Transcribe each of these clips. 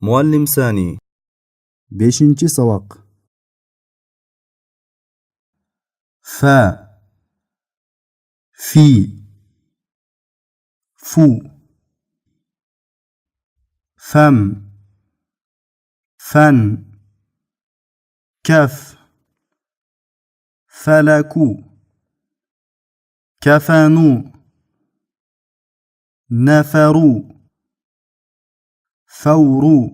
معلم ثاني. 5 سبق. فا في فو فم فن كف فلكوا كفنوا نفروا فوروا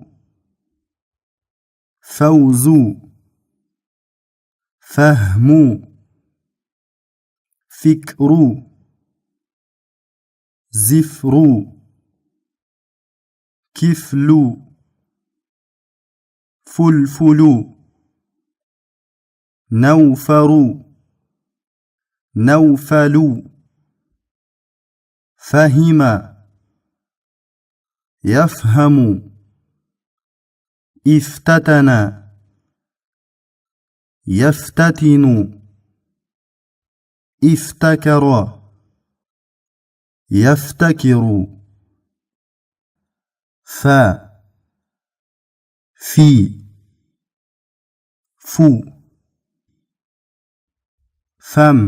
فوزوا فهموا فكروا زفروا كفلوا فلفلوا نوفروا نوفلوا فهم يفهم افتتن يفتتن افتكر يفتكر فا في فو فم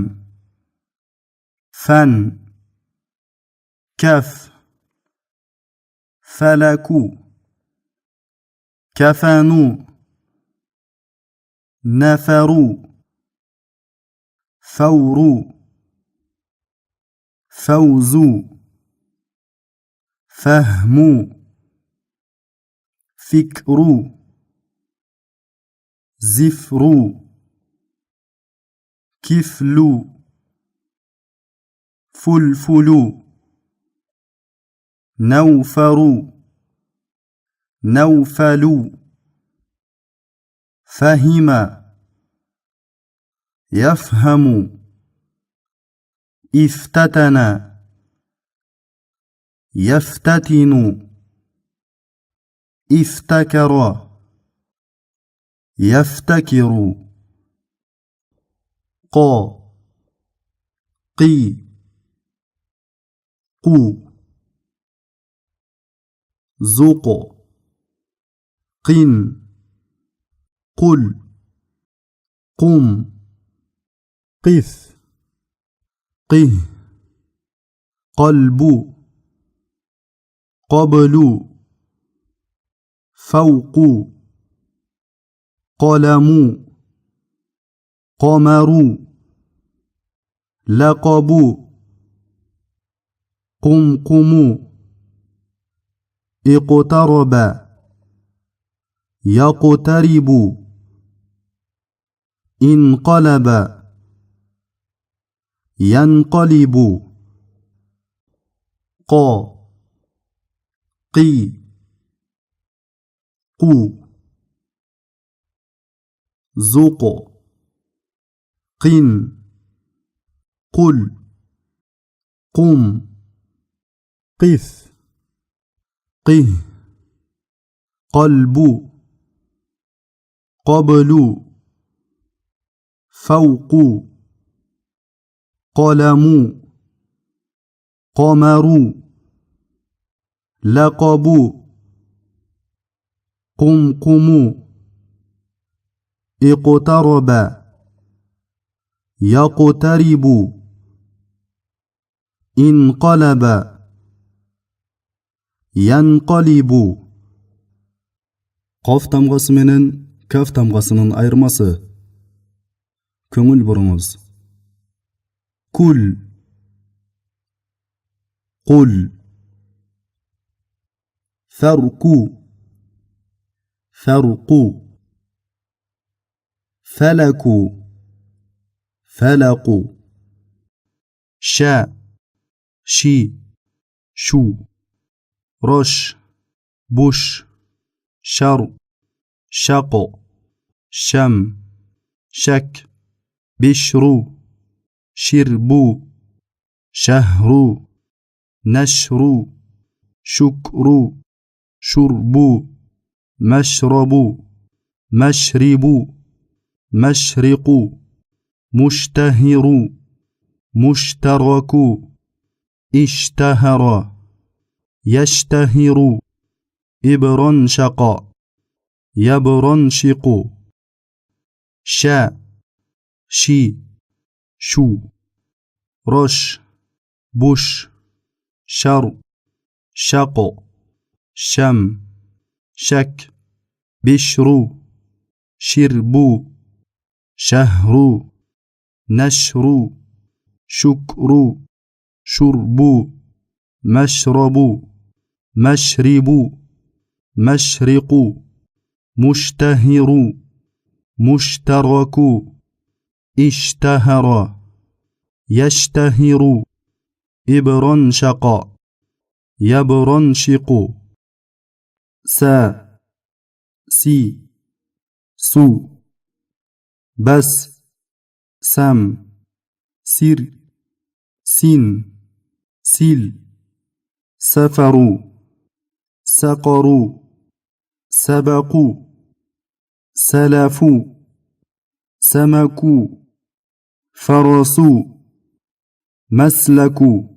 فن كف فلكوا كفنوا نفروا فوروا فوزوا فهموا فكروا زفروا كفلوا فلفلوا نوفروا نوفلوا فهم يفهم افتتن يفتتن افتكر يفتكر قا قي قو زق قن قل قم قف قه قلب قبل فوق قلم قمر لقب قمقم اقترب يقترب انقلب ينقلب قا قي قو زق قن قل قم قف قه قلب قبل فوق قلم قمر لقب قمقم اقترب يقترب انقلب ينقلب. Qaf tamğası menen kaf tamğasının ayırması. Köngül burunuz. كل قل فرق فرق فلك فلق شا شي شو رش بش شر شق شم شك بشرو شربو شهرو نشرو شكرو شربو مشربو مشربو مشرقو مشتهرو مشتركو اشتهر يشتهر إبرنشق يبرنشق شا شي شو رش بش شر شق شم شك بشرو شربو شهرو نشرو شكرو شربو مشربو مشربو مشرقو مشتهرو مشتركو اشتهر يشتهر إبرنشق يبرنشق سا سي سو بس سم سير سين سيل سفروا سقروا سبقوا سلفوا سمكوا فرسوا مسلكوا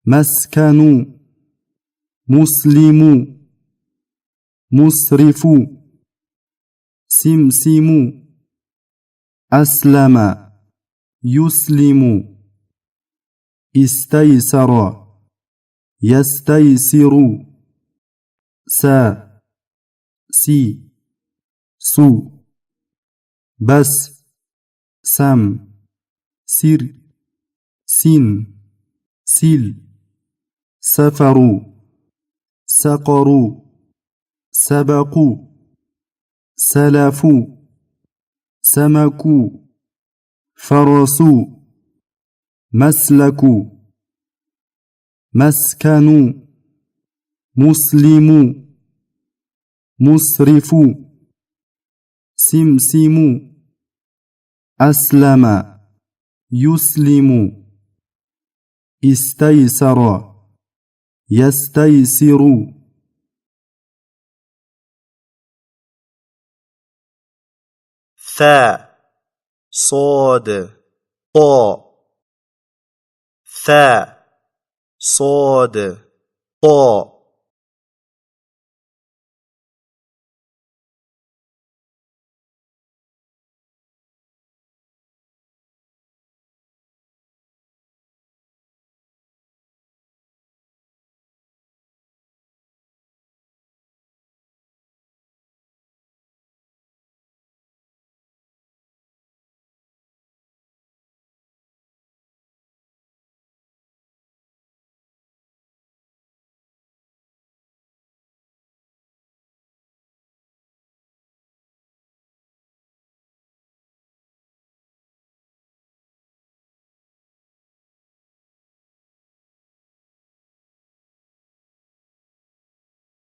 مسكنوا مسلموا مسرفوا سمسموا أسلم يسلم استيسر يستيسر سا سي سو بس سم سير سين سيل سفروا سقروا سبقوا سلفوا سمكوا فرسوا مسلكوا مسكنوا مسلموا مسرفوا سمسموا أسلم يسلم استيسر يستيسر ثاء صاد طاء ثاء صاد طاء